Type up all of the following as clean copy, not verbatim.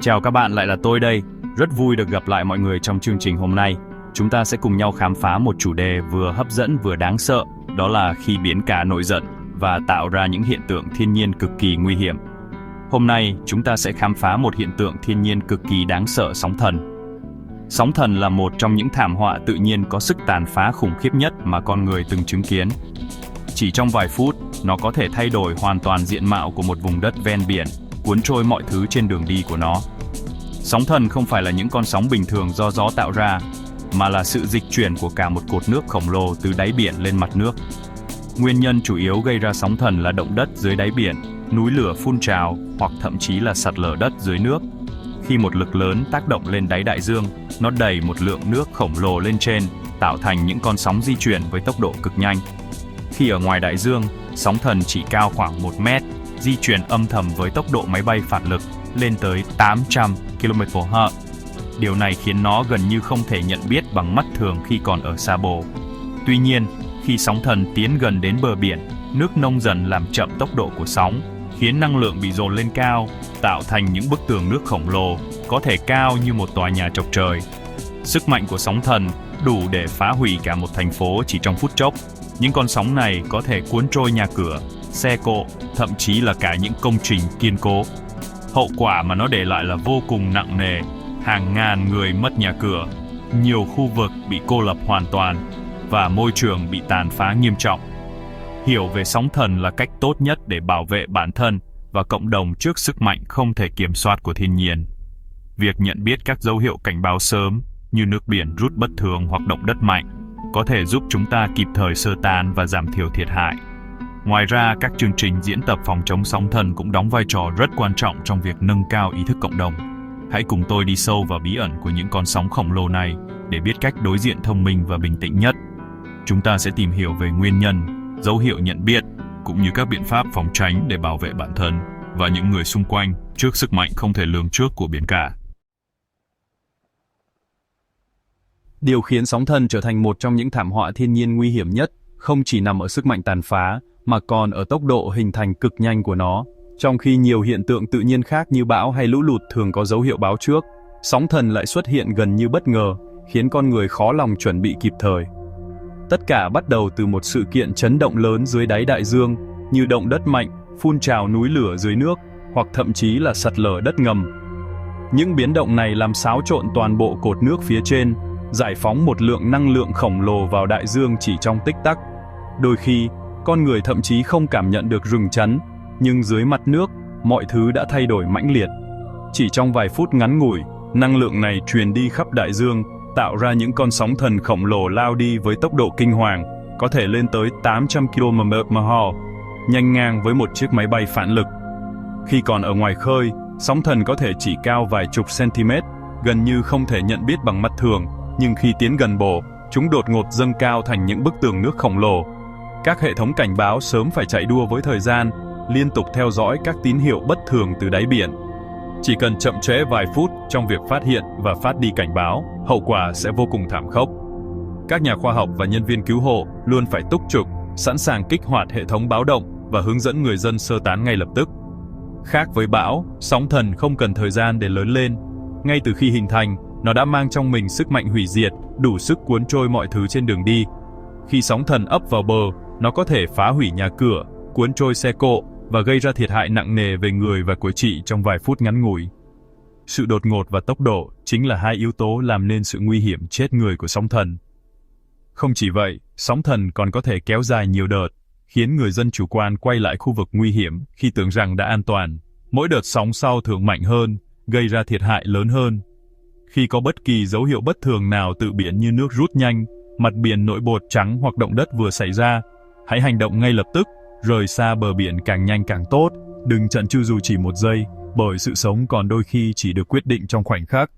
Chào các bạn, lại là tôi đây. Rất vui được gặp lại mọi người trong chương trình hôm nay. Chúng ta sẽ cùng nhau khám phá một chủ đề vừa hấp dẫn vừa đáng sợ, đó là khi biển cả nổi giận và tạo ra những hiện tượng thiên nhiên cực kỳ nguy hiểm. Hôm nay, chúng ta sẽ khám phá một hiện tượng thiên nhiên cực kỳ đáng sợ, sóng thần. Sóng thần là một trong những thảm họa tự nhiên có sức tàn phá khủng khiếp nhất mà con người từng chứng kiến. Chỉ trong vài phút, nó có thể thay đổi hoàn toàn diện mạo của một vùng đất ven biển, cuốn trôi mọi thứ trên đường đi của nó. Sóng thần không phải là những con sóng bình thường do gió tạo ra, mà là sự dịch chuyển của cả một cột nước khổng lồ từ đáy biển lên mặt nước. Nguyên nhân chủ yếu gây ra sóng thần là động đất dưới đáy biển, núi lửa phun trào hoặc thậm chí là sạt lở đất dưới nước. Khi một lực lớn tác động lên đáy đại dương, nó đẩy một lượng nước khổng lồ lên trên, tạo thành những con sóng di chuyển với tốc độ cực nhanh. Khi ở ngoài đại dương, sóng thần chỉ cao khoảng 1 mét, di chuyển âm thầm với tốc độ máy bay phản lực lên tới 800 km/h. Điều này khiến nó gần như không thể nhận biết bằng mắt thường khi còn ở xa bờ. Tuy nhiên, khi sóng thần tiến gần đến bờ biển, nước nông dần làm chậm tốc độ của sóng, khiến năng lượng bị dồn lên cao, tạo thành những bức tường nước khổng lồ, có thể cao như một tòa nhà chọc trời. Sức mạnh của sóng thần đủ để phá hủy cả một thành phố chỉ trong phút chốc. Những con sóng này có thể cuốn trôi nhà cửa, xe cộ, thậm chí là cả những công trình kiên cố. Hậu quả mà nó để lại là vô cùng nặng nề, hàng ngàn người mất nhà cửa, nhiều khu vực bị cô lập hoàn toàn và môi trường bị tàn phá nghiêm trọng. Hiểu về sóng thần là cách tốt nhất để bảo vệ bản thân và cộng đồng trước sức mạnh không thể kiểm soát của thiên nhiên. Việc nhận biết các dấu hiệu cảnh báo sớm như nước biển rút bất thường hoặc động đất mạnh có thể giúp chúng ta kịp thời sơ tán và giảm thiểu thiệt hại. Ngoài ra, các chương trình diễn tập phòng chống sóng thần cũng đóng vai trò rất quan trọng trong việc nâng cao ý thức cộng đồng. Hãy cùng tôi đi sâu vào bí ẩn của những con sóng khổng lồ này để biết cách đối diện thông minh và bình tĩnh nhất. Chúng ta sẽ tìm hiểu về nguyên nhân, dấu hiệu nhận biết, cũng như các biện pháp phòng tránh để bảo vệ bản thân và những người xung quanh trước sức mạnh không thể lường trước của biển cả. Điều khiến sóng thần trở thành một trong những thảm họa thiên nhiên nguy hiểm nhất không chỉ nằm ở sức mạnh tàn phá, mà còn ở tốc độ hình thành cực nhanh của nó. Trong khi nhiều hiện tượng tự nhiên khác như bão hay lũ lụt thường có dấu hiệu báo trước, sóng thần lại xuất hiện gần như bất ngờ, khiến con người khó lòng chuẩn bị kịp thời. Tất cả bắt đầu từ một sự kiện chấn động lớn dưới đáy đại dương, như động đất mạnh, phun trào núi lửa dưới nước, hoặc thậm chí là sạt lở đất ngầm. Những biến động này làm xáo trộn toàn bộ cột nước phía trên, giải phóng một lượng năng lượng khổng lồ vào đại dương chỉ trong tích tắc. Đôi khi, con người thậm chí không cảm nhận được rừng chắn, nhưng dưới mặt nước, mọi thứ đã thay đổi mãnh liệt. Chỉ trong vài phút ngắn ngủi, năng lượng này truyền đi khắp đại dương, tạo ra những con sóng thần khổng lồ lao đi với tốc độ kinh hoàng, có thể lên tới 800 km/h, nhanh ngang với một chiếc máy bay phản lực. Khi còn ở ngoài khơi, sóng thần có thể chỉ cao vài chục cm, gần như không thể nhận biết bằng mắt thường, nhưng khi tiến gần bờ, chúng đột ngột dâng cao thành những bức tường nước khổng lồ. Các hệ thống cảnh báo sớm phải chạy đua với thời gian, liên tục theo dõi các tín hiệu bất thường từ đáy biển. Chỉ cần chậm trễ vài phút trong việc phát hiện và phát đi cảnh báo, hậu quả sẽ vô cùng thảm khốc. Các nhà khoa học và nhân viên cứu hộ luôn phải túc trực, sẵn sàng kích hoạt hệ thống báo động và hướng dẫn người dân sơ tán ngay lập tức. Khác với bão, sóng thần không cần thời gian để lớn lên. Ngay từ khi hình thành, nó đã mang trong mình sức mạnh hủy diệt, đủ sức cuốn trôi mọi thứ trên đường đi. Khi sóng thần ập vào bờ, nó có thể phá hủy nhà cửa, cuốn trôi xe cộ và gây ra thiệt hại nặng nề về người và của chị trong vài phút ngắn ngủi. Sự đột ngột và tốc độ chính là hai yếu tố làm nên sự nguy hiểm chết người của sóng thần. Không chỉ vậy, sóng thần còn có thể kéo dài nhiều đợt, khiến người dân chủ quan quay lại khu vực nguy hiểm khi tưởng rằng đã an toàn. Mỗi đợt sóng sau thường mạnh hơn, gây ra thiệt hại lớn hơn. Khi có bất kỳ dấu hiệu bất thường nào từ biển như nước rút nhanh, mặt biển nổi bọt trắng hoặc động đất vừa xảy ra, hãy hành động ngay lập tức, rời xa bờ biển càng nhanh càng tốt, đừng chần chừ dù chỉ một giây, bởi sự sống còn đôi khi chỉ được quyết định trong khoảnh khắc.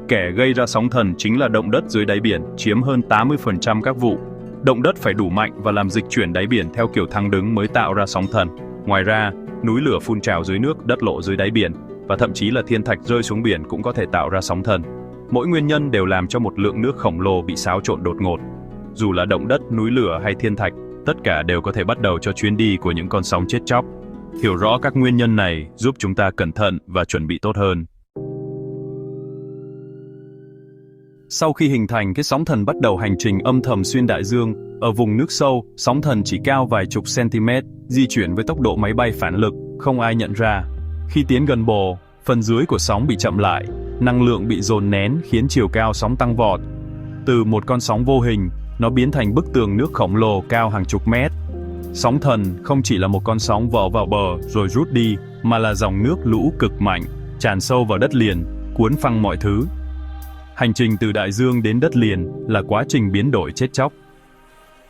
Kẻ gây ra sóng thần chính là động đất dưới đáy biển, chiếm hơn 80% các vụ. Động đất phải đủ mạnh và làm dịch chuyển đáy biển theo kiểu thăng đứng mới tạo ra sóng thần. Ngoài ra, núi lửa phun trào dưới nước, đất lộ dưới đáy biển, và thậm chí là thiên thạch rơi xuống biển cũng có thể tạo ra sóng thần. Mỗi nguyên nhân đều làm cho một lượng nước khổng lồ bị xáo trộn đột ngột. Dù là động đất, núi lửa hay thiên thạch, tất cả đều có thể bắt đầu cho chuyến đi của những con sóng chết chóc. Hiểu rõ các nguyên nhân này giúp chúng ta cẩn thận và chuẩn bị tốt hơn. Sau khi hình thành, cái sóng thần bắt đầu hành trình âm thầm xuyên đại dương. Ở vùng nước sâu, sóng thần chỉ cao vài chục cm, di chuyển với tốc độ máy bay phản lực, không ai nhận ra. Khi tiến gần bờ, phần dưới của sóng bị chậm lại, năng lượng bị dồn nén khiến chiều cao sóng tăng vọt. Từ một con sóng vô hình, nó biến thành bức tường nước khổng lồ cao hàng chục mét. Sóng thần không chỉ là một con sóng vò vào bờ rồi rút đi, mà là dòng nước lũ cực mạnh, tràn sâu vào đất liền, cuốn phăng mọi thứ. Hành trình từ đại dương đến đất liền là quá trình biến đổi chết chóc.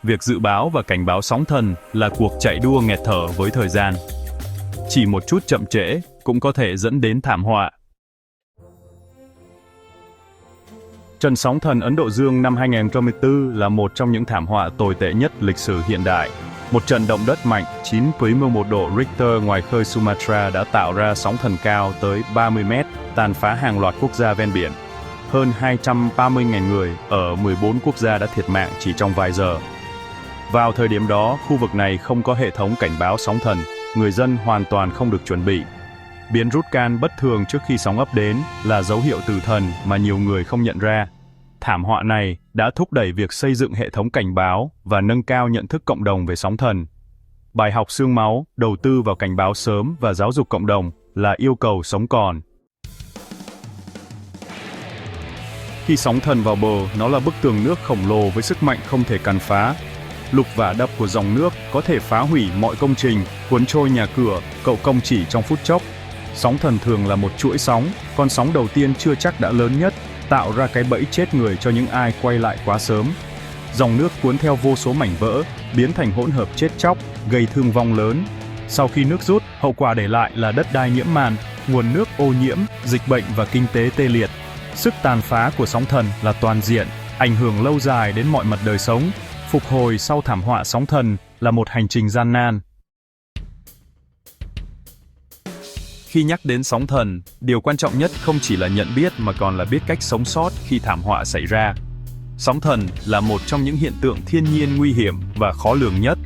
Việc dự báo và cảnh báo sóng thần là cuộc chạy đua nghẹt thở với thời gian. Chỉ một chút chậm trễ cũng có thể dẫn đến thảm họa. Trận sóng thần Ấn Độ Dương năm 2004 là một trong những thảm họa tồi tệ nhất lịch sử hiện đại. Một trận động đất mạnh 9,11 độ Richter ngoài khơi Sumatra đã tạo ra sóng thần cao tới 30 mét, tàn phá hàng loạt quốc gia ven biển. Hơn 230.000 người ở 14 quốc gia đã thiệt mạng chỉ trong vài giờ. Vào thời điểm đó, khu vực này không có hệ thống cảnh báo sóng thần, người dân hoàn toàn không được chuẩn bị. Biến rút can bất thường trước khi sóng ập đến là dấu hiệu tử thần mà nhiều người không nhận ra. Thảm họa này đã thúc đẩy việc xây dựng hệ thống cảnh báo và nâng cao nhận thức cộng đồng về sóng thần. Bài học xương máu, đầu tư vào cảnh báo sớm và giáo dục cộng đồng là yêu cầu sống còn. Khi sóng thần vào bờ, nó là bức tường nước khổng lồ với sức mạnh không thể càn phá. Lục vả đập của dòng nước có thể phá hủy mọi công trình, cuốn trôi nhà cửa, cậu công chỉ trong phút chốc. Sóng thần thường là một chuỗi sóng, con sóng đầu tiên chưa chắc đã lớn nhất, tạo ra cái bẫy chết người cho những ai quay lại quá sớm. Dòng nước cuốn theo vô số mảnh vỡ, biến thành hỗn hợp chết chóc, gây thương vong lớn. Sau khi nước rút, hậu quả để lại là đất đai nhiễm màn, nguồn nước ô nhiễm, dịch bệnh và kinh tế tê liệt. Sức tàn phá của sóng thần là toàn diện, ảnh hưởng lâu dài đến mọi mặt đời sống. Phục hồi sau thảm họa sóng thần là một hành trình gian nan. Khi nhắc đến sóng thần, điều quan trọng nhất không chỉ là nhận biết mà còn là biết cách sống sót khi thảm họa xảy ra. Sóng thần là một trong những hiện tượng thiên nhiên nguy hiểm và khó lường nhất,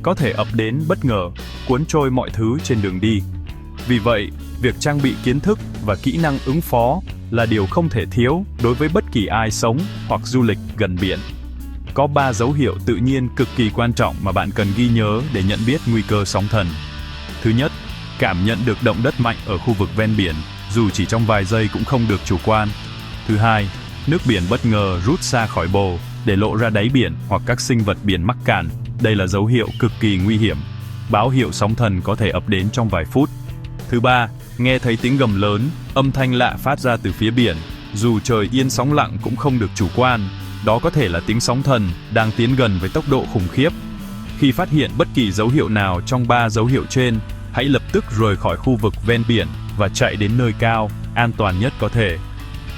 có thể ập đến bất ngờ, cuốn trôi mọi thứ trên đường đi. Vì vậy, việc trang bị kiến thức và kỹ năng ứng phó là điều không thể thiếu đối với bất kỳ ai sống hoặc du lịch gần biển. Có 3 dấu hiệu tự nhiên cực kỳ quan trọng mà bạn cần ghi nhớ để nhận biết nguy cơ sóng thần. Thứ nhất, cảm nhận được động đất mạnh ở khu vực ven biển, dù chỉ trong vài giây cũng không được chủ quan. Thứ hai, nước biển bất ngờ rút xa khỏi bờ để lộ ra đáy biển hoặc các sinh vật biển mắc cạn. Đây là dấu hiệu cực kỳ nguy hiểm. Báo hiệu sóng thần có thể ập đến trong vài phút. Thứ ba, nghe thấy tiếng gầm lớn, âm thanh lạ phát ra từ phía biển. Dù trời yên sóng lặng cũng không được chủ quan. Đó có thể là tiếng sóng thần đang tiến gần với tốc độ khủng khiếp. Khi phát hiện bất kỳ dấu hiệu nào trong 3 dấu hiệu trên, hãy lập tức rời khỏi khu vực ven biển và chạy đến nơi cao, an toàn nhất có thể.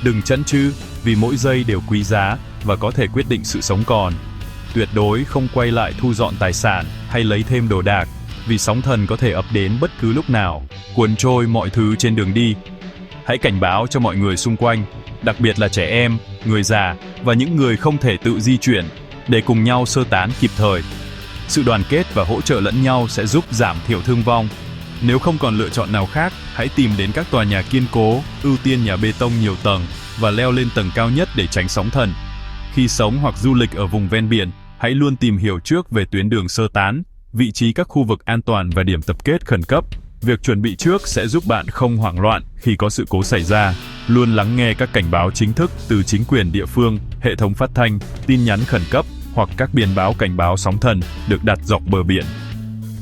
Đừng chần chừ, vì mỗi giây đều quý giá và có thể quyết định sự sống còn. Tuyệt đối không quay lại thu dọn tài sản hay lấy thêm đồ đạc, vì sóng thần có thể ập đến bất cứ lúc nào, cuốn trôi mọi thứ trên đường đi. Hãy cảnh báo cho mọi người xung quanh, đặc biệt là trẻ em, người già và những người không thể tự di chuyển, để cùng nhau sơ tán kịp thời. Sự đoàn kết và hỗ trợ lẫn nhau sẽ giúp giảm thiểu thương vong. Nếu không còn lựa chọn nào khác, hãy tìm đến các tòa nhà kiên cố, ưu tiên nhà bê tông nhiều tầng và leo lên tầng cao nhất để tránh sóng thần. Khi sống hoặc du lịch ở vùng ven biển, hãy luôn tìm hiểu trước về tuyến đường sơ tán, vị trí các khu vực an toàn và điểm tập kết khẩn cấp. Việc chuẩn bị trước sẽ giúp bạn không hoảng loạn khi có sự cố xảy ra. Luôn lắng nghe các cảnh báo chính thức từ chính quyền địa phương, hệ thống phát thanh, tin nhắn khẩn cấp hoặc các biển báo cảnh báo sóng thần được đặt dọc bờ biển.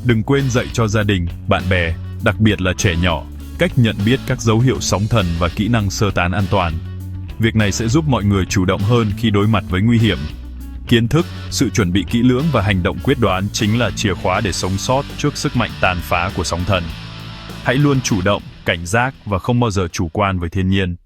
Đừng quên dạy cho gia đình, bạn bè, đặc biệt là trẻ nhỏ, cách nhận biết các dấu hiệu sóng thần và kỹ năng sơ tán an toàn. Việc này sẽ giúp mọi người chủ động hơn khi đối mặt với nguy hiểm. Kiến thức, sự chuẩn bị kỹ lưỡng và hành động quyết đoán chính là chìa khóa để sống sót trước sức mạnh tàn phá của sóng thần. Hãy luôn chủ động, cảnh giác và không bao giờ chủ quan với thiên nhiên.